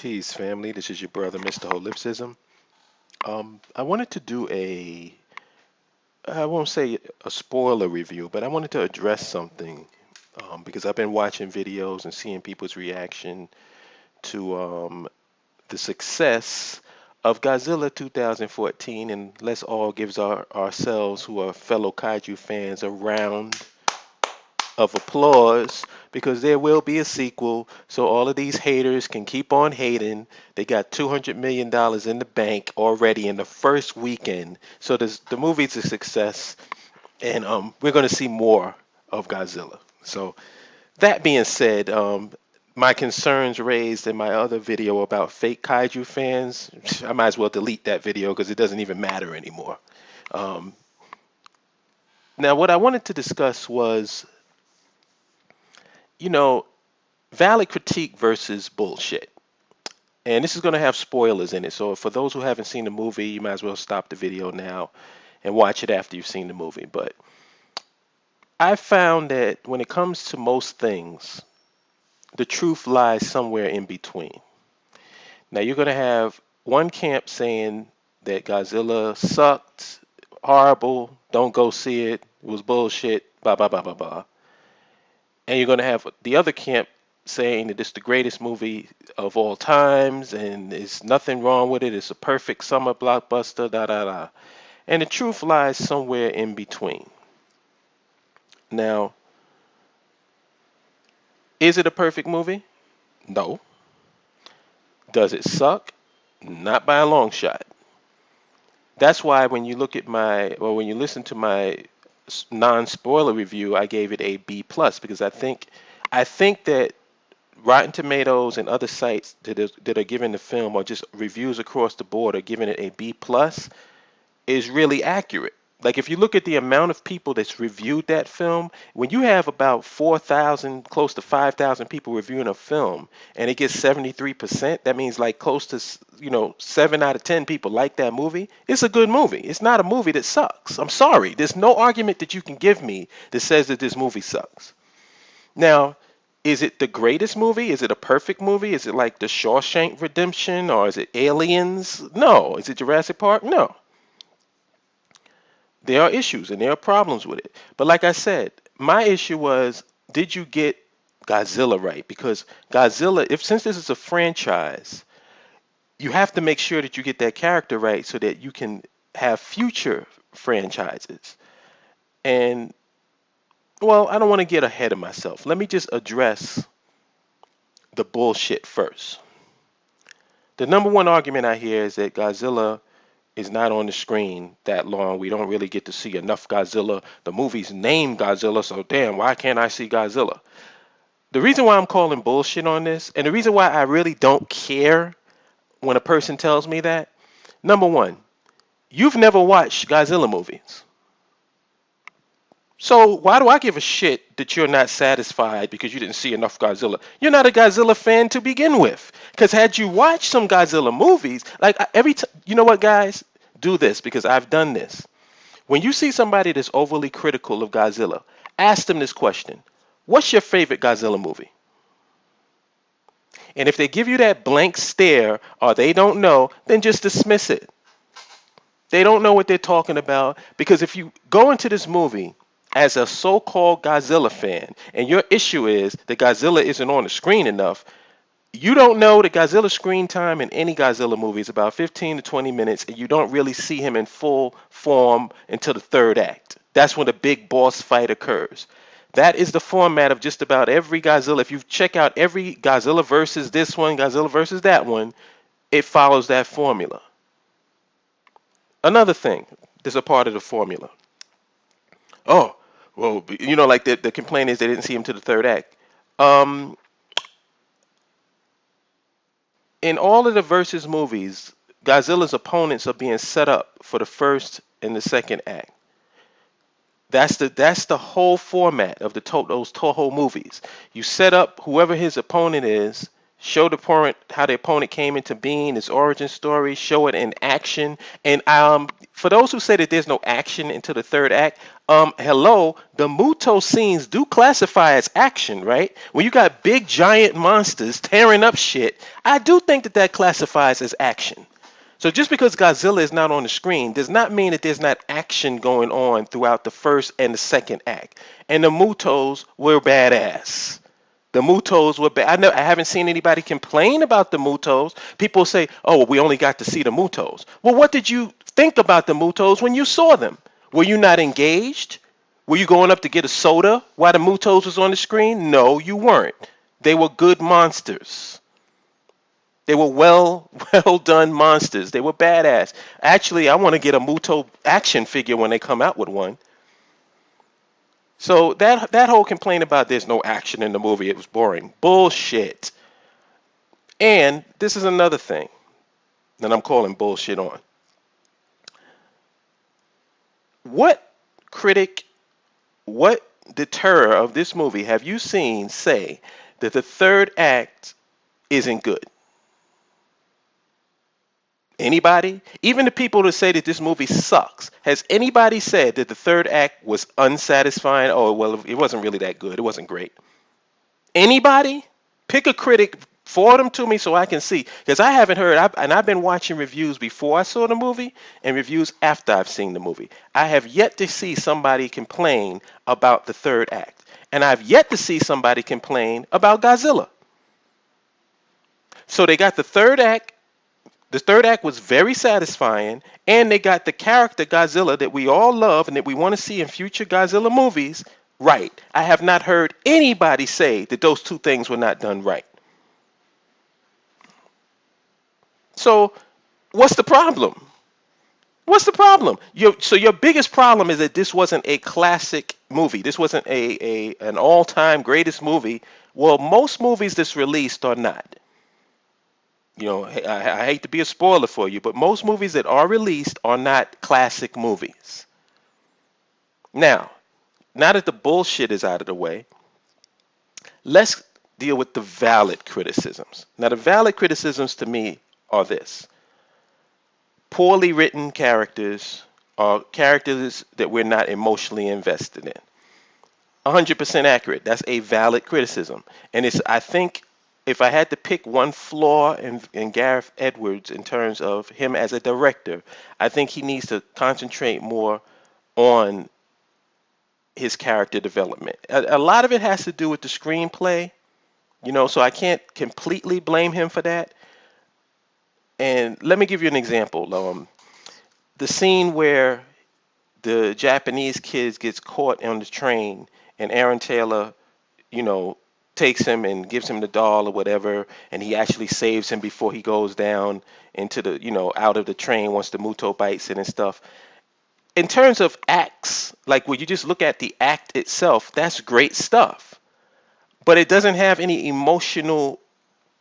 Peace, family. This is your brother, Mr. Holipsism. I wanted to do I won't say a spoiler review, but I wanted to address something because I've been watching videos and seeing people's reaction to the success of Godzilla 2014, and let's all give ourselves, who are fellow kaiju fans, a round of applause because there will be a sequel. So all of these haters can keep on hating. They got $200 million in the bank already in the first weekend. So the movie's a success, and we're going to see more of Godzilla. So that being said, my concerns raised in my other video about fake kaiju fans, I might as well delete that video because it doesn't even matter anymore. Um, Now, what I wanted to discuss was, you know, valid critique versus bullshit. And this is going to have spoilers in it. So for those who haven't seen the movie, you might as well stop the video now and watch it after you've seen the movie. But I found that when it comes to most things, the truth lies somewhere in between. Now you're going to have one camp saying that Godzilla sucked, horrible, don't go see it, it was bullshit, blah, blah, blah, blah, blah. And you're going to have the other camp saying that it's the greatest movie of all times and there's nothing wrong with it. It's a perfect summer blockbuster, da da da. And the truth lies somewhere in between. Now, is it a perfect movie? No. Does it suck? Not by a long shot. That's why when you look at when you listen to my non-spoiler review, I gave it a B plus because I think that Rotten Tomatoes and other sites that are giving the film, or just reviews across the board, are giving it a B plus, is really accurate. Like if you look at the amount of people that's reviewed that film, when you have about 4,000, close to 5,000 people reviewing a film, and it gets 73%, that means like close to 7 out of 10 people like that movie. It's a good movie. It's not a movie that sucks. I'm sorry. There's no argument that you can give me that says that this movie sucks. Now, is it the greatest movie? Is it a perfect movie? Is it like The Shawshank Redemption, or is it Aliens? No. Is it Jurassic Park? No. There are issues and there are problems with it. But like I said, my issue was, did you get Godzilla right? Because Godzilla, if since this is a franchise, you have to make sure that you get that character right so that you can have future franchises. And well, I don't want to get ahead of myself. Let me just address the bullshit first. The number one argument I hear is that Godzilla is not on the screen that long. We don't really get to see enough Godzilla. The movie's named Godzilla, so damn, why can't I see Godzilla? The reason why I'm calling bullshit on this, and the reason why I really don't care when a person tells me that, number one, you've never watched Godzilla movies. So why do I give a shit that you're not satisfied because you didn't see enough Godzilla? You're not a Godzilla fan to begin with. Because had you watched some Godzilla movies, like every time, you know what, guys? Do this because I've done this. When you see somebody that's overly critical of Godzilla, ask them this question: what's your favorite Godzilla movie? And if they give you that blank stare or they don't know, then just dismiss it. They don't know what they're talking about, because if you go into this movie as a so-called Godzilla fan and your issue is that Godzilla isn't on the screen enough, you don't know that Godzilla screen time in any Godzilla movie is about 15 to 20 minutes, and you don't really see him in full form until the third act. That's when the big boss fight occurs. That is the format of just about every Godzilla. If you check out every Godzilla versus this one, Godzilla versus that one, it follows that formula. Another thing that's a part of the formula. Oh, well, like the complaint is they didn't see him to the third act. Um, in all of the versus movies, Godzilla's opponents are being set up for the first and the second act. That's the whole format of those Toho movies. You set up whoever his opponent is, show the opponent how the opponent came into being, his origin story, show it in action. And for those who say that there's no action until the third act, Hello, the Muto scenes do classify as action, right? When you got big giant monsters tearing up shit, I do think that that classifies as action. So just because Godzilla is not on the screen does not mean that there's not action going on throughout the first and the second act. And the Mutos were badass. The Mutos were bad. I haven't seen anybody complain about the Mutos. People say, "Oh, well, we only got to see the Mutos." Well, what did you think about the Mutos when you saw them? Were you not engaged? Were you going up to get a soda while the Mutos was on the screen? No, you weren't. They were good monsters. They were well done monsters. They were badass. Actually, I want to get a Muto action figure when they come out with one. So that whole complaint about there's no action in the movie, it was boring. Bullshit. And this is another thing that I'm calling bullshit on. What critic, what deterror of this movie have you seen say that the third act isn't good? Anybody? Even the people that say that this movie sucks. Has anybody said that the third act was unsatisfying? Oh, well, it wasn't really that good. It wasn't great. Anybody? Pick a critic, forward them to me so I can see. Because I haven't heard, and I've been watching reviews before I saw the movie and reviews after I've seen the movie. I have yet to see somebody complain about the third act. And I've yet to see somebody complain about Godzilla. So they got the third act. The third act was very satisfying, and they got the character Godzilla that we all love and that we want to see in future Godzilla movies right. I have not heard anybody say that those two things were not done right. So, what's the problem? What's the problem? So your biggest problem is that this wasn't a classic movie. This wasn't an all-time greatest movie. Well, most movies that's released are not. You know, I hate to be a spoiler for you, but most movies that are released are not classic movies. Now that the bullshit is out of the way, let's deal with the valid criticisms. Now, the valid criticisms to me are this: poorly written characters are characters that we're not emotionally invested in. 100% accurate. That's a valid criticism. And I think, if I had to pick one flaw in Gareth Edwards in terms of him as a director, I think he needs to concentrate more on his character development. A lot of it has to do with the screenplay, so I can't completely blame him for that. And let me give you an example. The scene where the Japanese kid gets caught on the train and Aaron Taylor, you know, takes him and gives him the doll or whatever, and he actually saves him before he goes down into the, out of the train once the Muto bites it and stuff. In terms of acts, like when you just look at the act itself, that's great stuff. But it doesn't have any emotional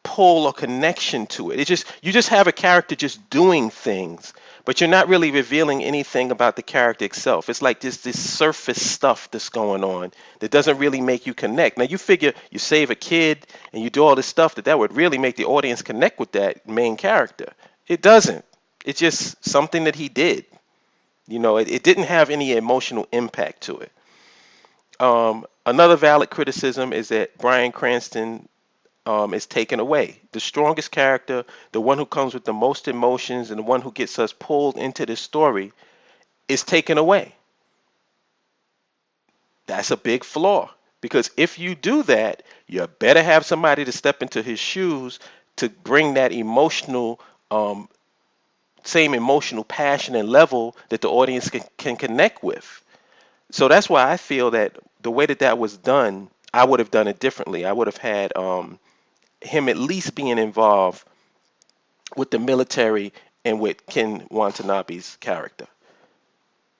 pull or connection to it. You just have a character just doing things, but you're not really revealing anything about the character itself. It's like this surface stuff that's going on that doesn't really make you connect. Now you figure you save a kid and you do all this stuff that would really make the audience connect with that main character. It doesn't. It's just something that he did. It didn't have any emotional impact to it. Another valid criticism is that Bryan Cranston is taken away. The strongest character, the one who comes with the most emotions, and the one who gets us pulled into this story is taken away. That's a big flaw, because if you do that, you better have somebody to step into his shoes to bring that same emotional passion and level that the audience can connect with. So that's why I feel that the way that was done, I would have done it differently. I would have had him at least being involved with the military and with Ken Watanabe's character,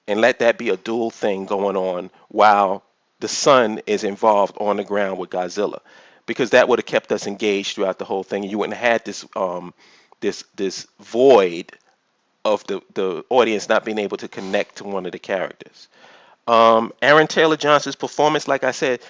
and let that be a dual thing going on while the son is involved on the ground with Godzilla, because that would have kept us engaged throughout the whole thing, and you wouldn't have had this void of the audience not being able to connect to one of the characters. Aaron Taylor Johnson's performance, like I said,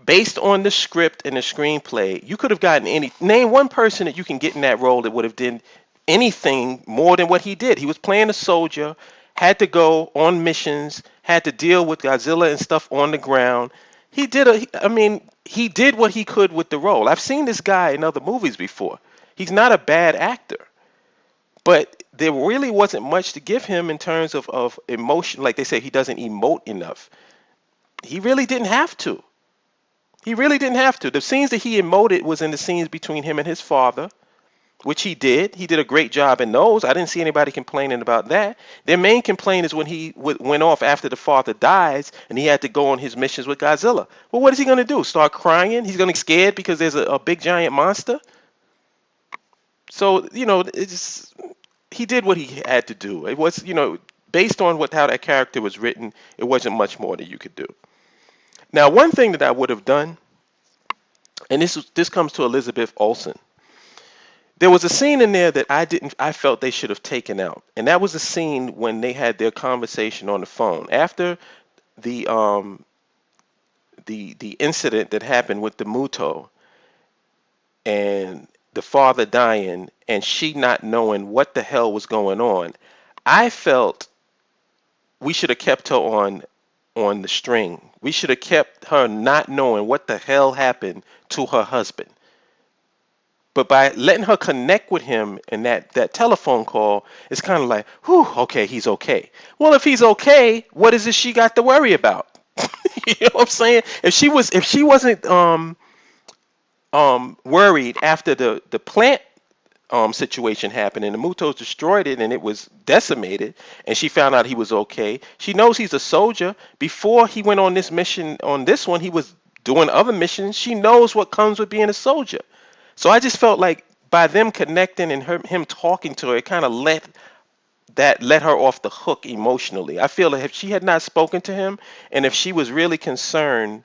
based on the script and the screenplay, you could have gotten name one person that you can get in that role that would have done anything more than what he did. He was playing a soldier, had to go on missions, had to deal with Godzilla and stuff on the ground. I mean, he did what he could with the role. I've seen this guy in other movies before. He's not a bad actor, but there really wasn't much to give him in terms of emotion. Like they say, he doesn't emote enough. He really didn't have to. He really didn't have to. The scenes that he emoted was in the scenes between him and his father, which he did. He did a great job in those. I didn't see anybody complaining about that. Their main complaint is when he went off after the father dies and he had to go on his missions with Godzilla. Well, what is he going to do? Start crying? He's going to get scared because there's a big giant monster? So, he did what he had to do. It was, based on how that character was written, it wasn't much more that you could do. Now, one thing that I would have done, and this comes to Elizabeth Olsen. There was a scene in there that I felt they should have taken out, and that was a scene when they had their conversation on the phone after the the incident that happened with the Muto and the father dying and she not knowing what the hell was going on. I felt we should have kept her on the string. We should have kept her not knowing what the hell happened to her husband. But by letting her connect with him in that telephone call, it's kind of like, whew, okay, he's okay. Well, if he's okay, what is it she got to worry about? You know what I'm saying? If she wasn't worried after the plant situation happened and the Mutos destroyed it and it was decimated and she found out he was okay. She knows he's a soldier. Before he went on this mission, on this one, he was doing other missions. She knows what comes with being a soldier. So I just felt like by them connecting and him talking to her, it kind of let her off the hook emotionally. I feel like if she had not spoken to him and if she was really concerned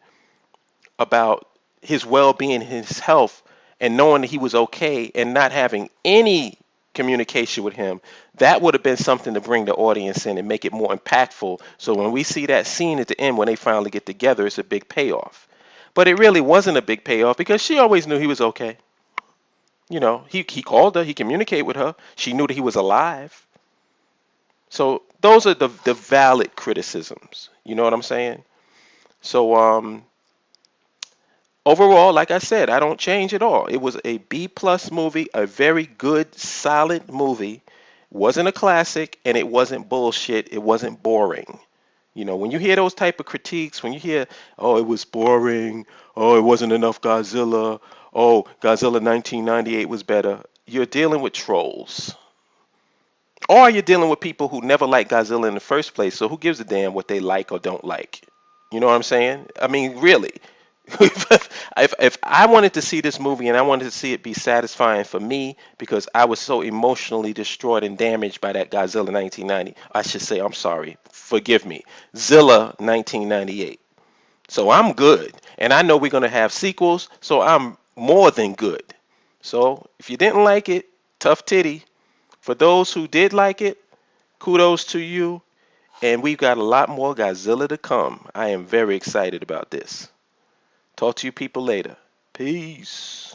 about his well-being, his health, and knowing that he was okay and not having any communication with him, that would have been something to bring the audience in and make it more impactful. So when we see that scene at the end when they finally get together, it's a big payoff. But it really wasn't a big payoff because she always knew he was okay. He called her, he communicated with her. She knew that he was alive. So those are the valid criticisms. You know what I'm saying? So overall, like I said, I don't change at all. It was a B plus movie, a very good, solid movie. Wasn't a classic, and it wasn't bullshit. It wasn't boring. When you hear those type of critiques, when you hear, oh, it was boring, oh, it wasn't enough Godzilla, oh, Godzilla 1998 was better, you're dealing with trolls. Or you're dealing with people who never liked Godzilla in the first place, so who gives a damn what they like or don't like? You know what I'm saying? I mean, really. if I wanted to see this movie and I wanted to see it be satisfying for me because I was so emotionally destroyed and damaged by that Godzilla 1990, I should say, I'm sorry, forgive me, Zilla 1998. So I'm good. And I know we're going to have sequels, so I'm more than good. So if you didn't like it, tough titty. For those who did like it, kudos to you. And we've got a lot more Godzilla to come. I am very excited about this. Talk to you people later. Peace.